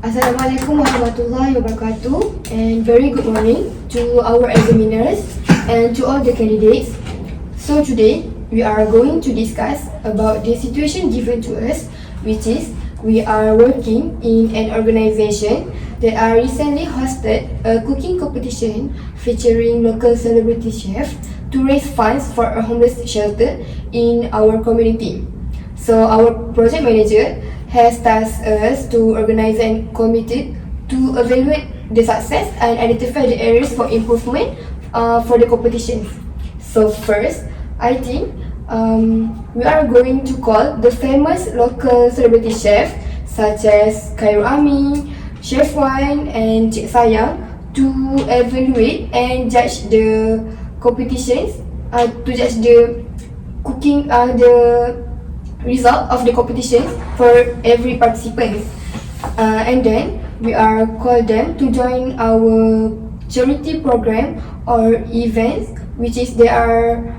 Assalamualaikum warahmatullahi wabarakatuh, and very good morning to our examiners and to all the candidates. So today we are going to discuss about the situation given to us, which is we are working in an organization that are recently hosted a cooking competition featuring local celebrity chefs to raise funds for a homeless shelter in our community. So our project manager has tasked us to organize and committed to evaluate the success and identify the areas for improvement for the competition. So first, I think we are going to call the famous local celebrity chefs such as Khairul Amin, Chef Wan and Cik Sayang to evaluate and judge the competitions, to judge the cooking, the result of the competition for every participant, and then we are call them to join our charity program or events, which is they are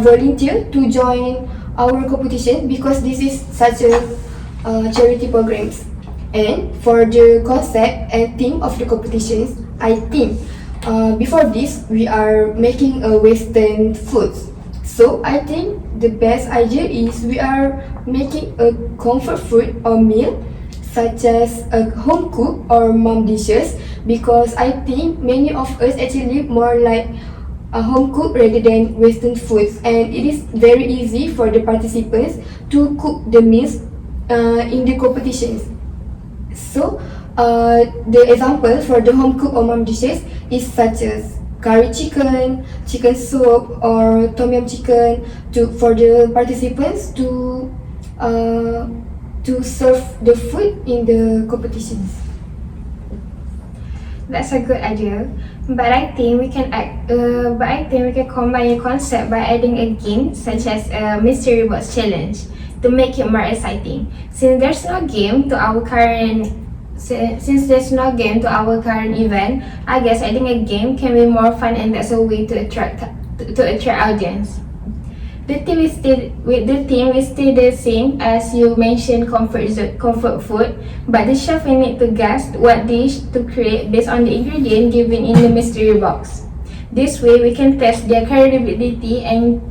volunteer to join our competition because this is such a charity programs. And for the concept and theme of the competitions, I think before this we are making a western foods. So I think the best idea is we are making a comfort food or meal such as a home cook or mom dishes, because I think many of us actually more like a home cook rather than western foods, and it is very easy for the participants to cook the meals in the competitions. So the example for the home cook or mom dishes is such as curry chicken, chicken soup or tom yum chicken for the participants to serve the food in the competitions. That's a good idea, but I think we can combine the concept by adding a game such as a mystery box challenge to make it more exciting. Since there's no game to our current event, I guess adding a game can be more fun, and that's a way to attract audience. The theme will stay the same as you mentioned, comfort food, but the chef will need to guess what dish to create based on the ingredient given in the mystery box. This way, we can test their credibility and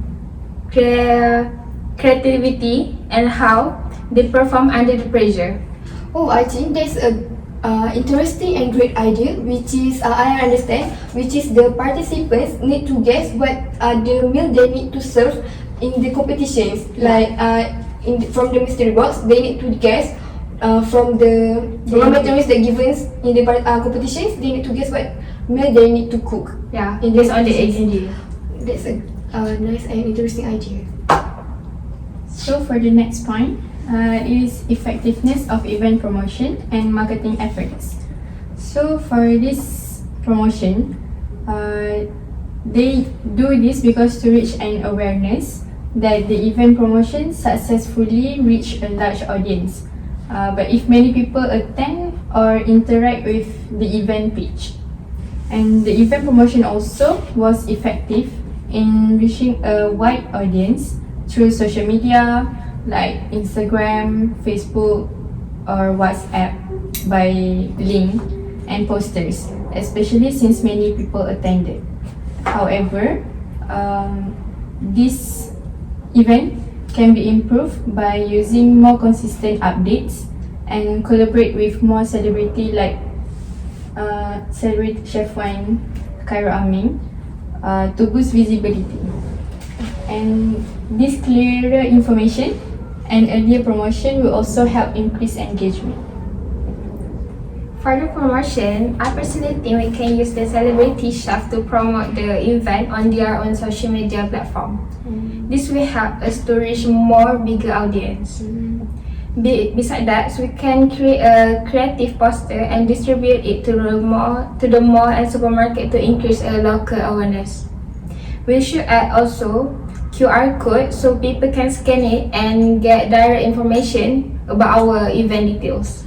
creativity and how they perform under the pressure. Oh, I think that's a interesting and great idea, which is I understand, which is the participants need to guess what the meal they need to serve in the competitions. Like from the mystery box, they need to guess from the raw materials that given in the competitions. They need to guess what meal they need to cook. Yeah, in based on the ingredient. That's a nice and interesting idea. So for the next point, is effectiveness of event promotion and marketing efforts. So for this promotion, they do this because to reach an awareness that the event promotion successfully reach a large audience. But if many people attend or interact with the event page, and the event promotion also was effective in reaching a wide audience through social media like Instagram, Facebook or WhatsApp by link and posters, especially since many people attended. However, this event can be improved by using more consistent updates and collaborate with more celebrity like celebrity Chef Wan, Khairul Amin to boost visibility. And this clearer information and earlier promotion will also help increase engagement. For the promotion, I personally think we can use the celebrity chef to promote the event on their own social media platform. This will help us to reach more bigger audience. Besides that, we can create a creative poster and distribute it to the mall and supermarket to increase local awareness. We should add also QR code so people can scan it and get direct information about our event details.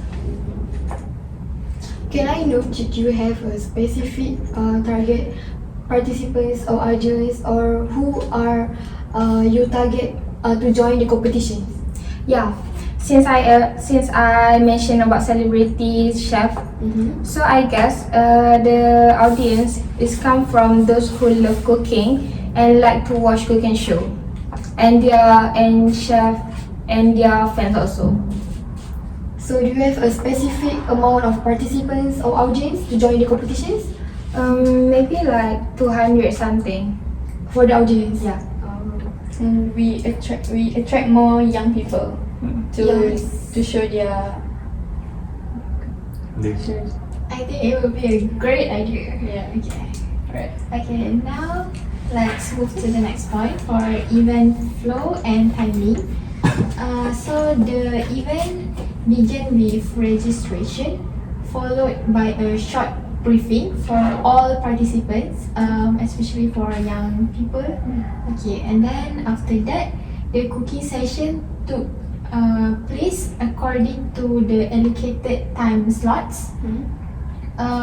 Can I know, did you have a specific target participants or audience, or who are you target to join the competition? Yeah, since I mentioned about celebrity chef, so I guess the audience is come from those who love cooking and like to watch cooking show, and chef and their fans also. So do you have a specific amount of participants or audience to join the competitions? Maybe like 200 something. For the audience? Yeah. And we attract more young people to Yes. to show their I think it would be a great idea. yeah. Okay. Alright. Okay, now let's move to the next point for event flow and timing. So the event began with registration, followed by a short briefing for all participants, especially for young people. Okay, and then after that, the cooking session took place according to the allocated time slots.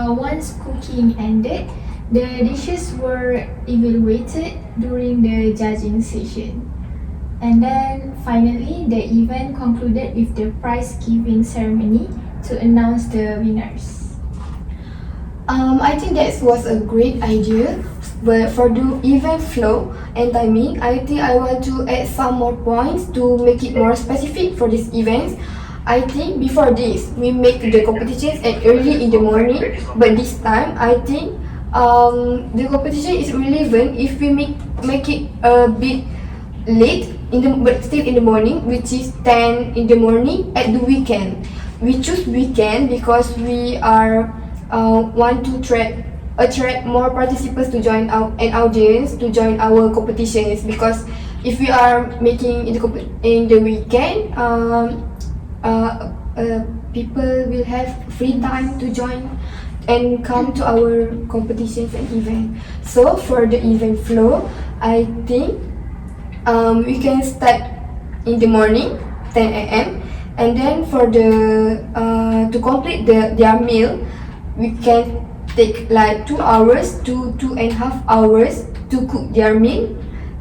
Once cooking ended, the dishes were evaluated during the judging session. And then finally, the event concluded with the prize giving ceremony to announce the winners. I think that was a great idea, but for the event flow and timing, I think I want to add some more points to make it more specific for these events. I think before this, we make the competitions at early in the morning, but this time, I think the competition is relevant if we make it a bit late but still in the morning, which is 10 in the morning at the weekend. We choose weekend because we are want to attract more participants to join an audience to join our competitions, because if we are making in the weekend, people will have free time to join and come to our competitions and events. So for the event flow, I think we can start in the morning 10 a.m. and then for the to complete their meal, we can take like 2 hours to 2.5 hours to cook their meal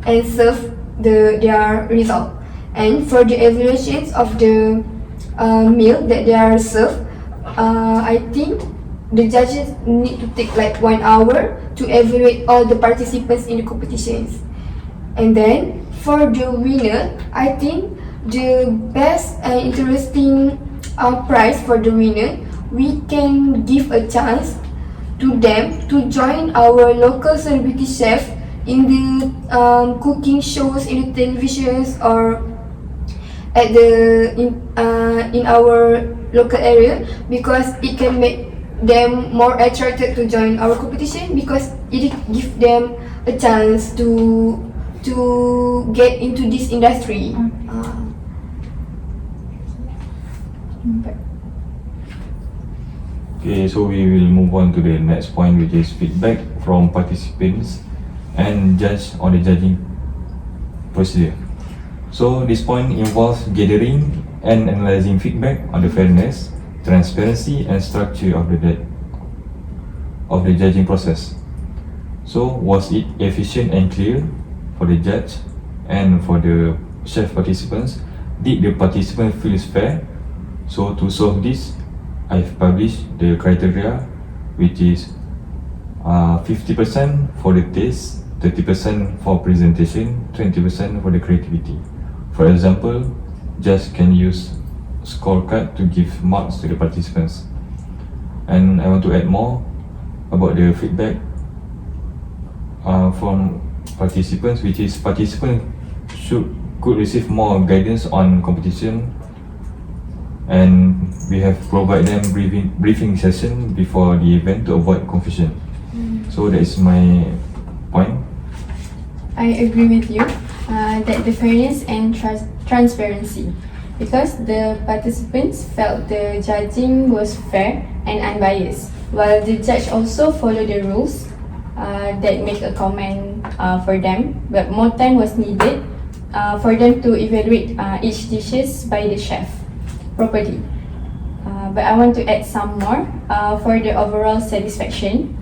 and serve their result. And for the evaluations of the meal that they are served, I think the judges need to take like 1 hour to evaluate all the participants in the competitions. And then for the winner, I think the best and interesting prize for the winner, we can give a chance to them to join our local celebrity chef in the cooking shows in the televisions or at in our local area, because it can make them more attracted to join our competition, because it give them a chance to get into this industry. Okay, so we will move on to the next point, which is feedback from participants and judge on the judging procedure. So this point involves gathering and analyzing feedback on the fairness, transparency and structure of the judging process. So was it efficient and clear for the judge and for the chef participants? Did the participant feel fair? So to solve this, I've published the criteria, which is 50% for the taste, 30% for presentation, 20% for the creativity. For example, judges can use scorecard to give marks to the participants. And I want to add more about the feedback from participants, which is participants could receive more guidance on competition, and we have provided them briefing session before the event to avoid confusion. So that is my point. I agree with you that the fairness and transparency, because the participants felt the judging was fair and unbiased, while the judge also followed the rules that make a comment for them, but more time was needed for them to evaluate each dishes by the chef properly. But I want to add some more for the overall satisfaction.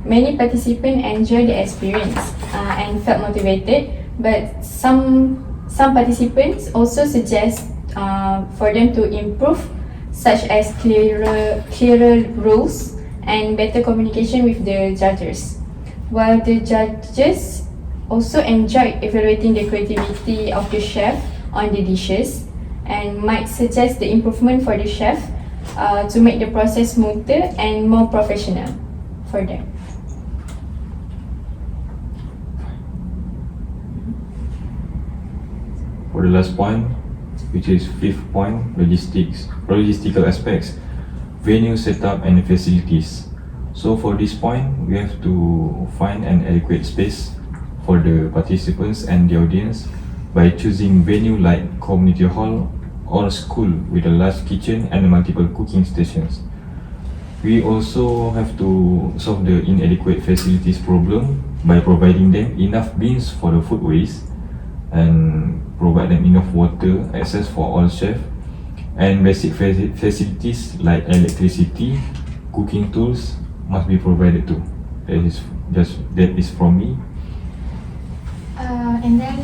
Many participants enjoyed the experience and felt motivated, but some participants also suggest for them to improve, such as clearer rules and better communication with the judges. While the judges also enjoyed evaluating the creativity of the chef on the dishes and might suggest the improvement for the chef to make the process smoother and more professional for them. For the last point, which is fifth point, logistical aspects, venue setup and facilities. So for this point, we have to find an adequate space for the participants and the audience by choosing venue like community hall or school with a large kitchen and multiple cooking stations. We also have to solve the inadequate facilities problem by providing them enough bins for the food waste and provide them enough water access for all chefs, and basic facilities like electricity, cooking tools must be provided too. That is from me. And then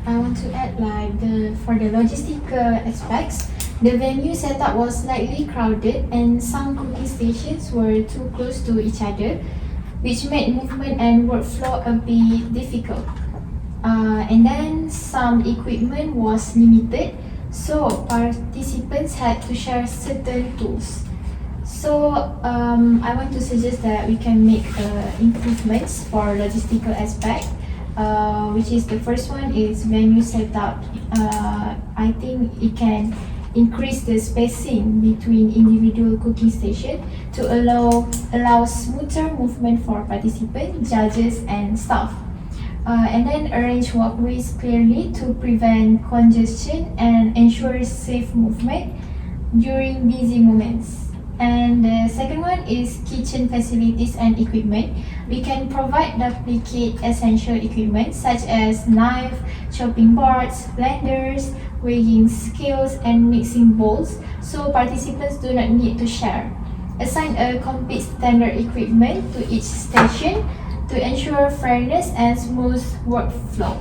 I want to add for the logistical aspects, the venue setup was slightly crowded and some cooking stations were too close to each other, which made movement and workflow a bit difficult. And then some equipment was limited, so participants had to share certain tools. So I want to suggest that we can make improvements for logistical aspect, which is the first one is venue setup. I think it can increase the spacing between individual cooking stations to allow smoother movement for participants, judges and staff. And then arrange walkways clearly to prevent congestion and ensure safe movement during busy moments. And the second one is kitchen facilities and equipment. We can provide duplicate essential equipment such as knife, chopping boards, blenders, weighing scales and mixing bowls, so participants do not need to share. Assign a complete standard equipment to each station to ensure fairness and smooth workflow.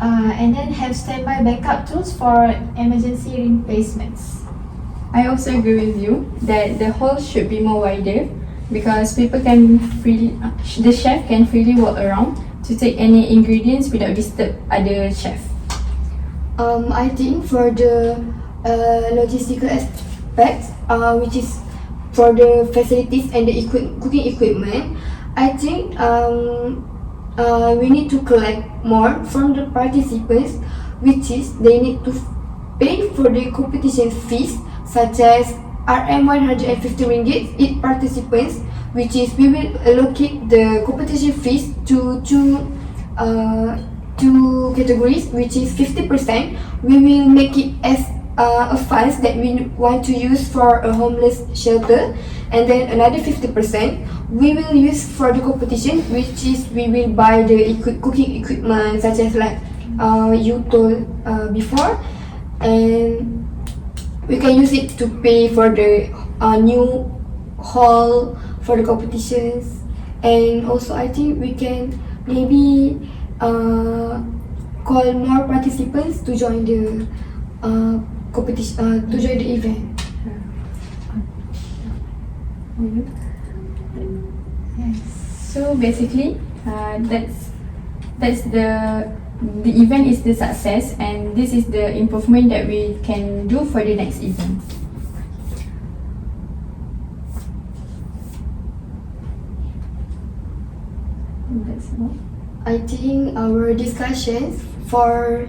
And then have standby backup tools for emergency replacements. I also agree with you that the hall should be more wider because people can the chef can freely walk around to take any ingredients without disturb other chef. I think for the logistical aspects, which is for the facilities and the cooking equipment, I think we need to collect more from the participants, which is they need to pay for the competition fees, such as RM 150 ringgit each participants, which is we will allocate the competition fees to two categories, which is 50%. We will make it as a funds that we want to use for a homeless shelter, and then another 50% we will use for the competition, which is we will buy the cooking equipment such as like you told before, and we can use it to pay for the new hall for the competitions. And also I think we can maybe call more participants to join the competition, to join the event. Yes. So basically, that's the event is the success, and this is the improvement that we can do for the next event. That's all. I think our discussions for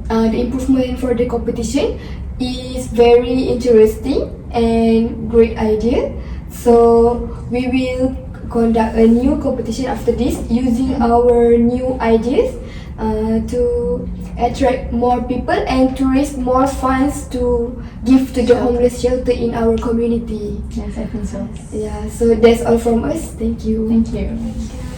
the improvement for the competition is very interesting and great idea. So we will conduct a new competition after this using our new ideas to attract more people and to raise more funds to give to the homeless shelter in our community. Yes, I think so. Yeah, so that's all from us. Thank you. Thank you. Thank you.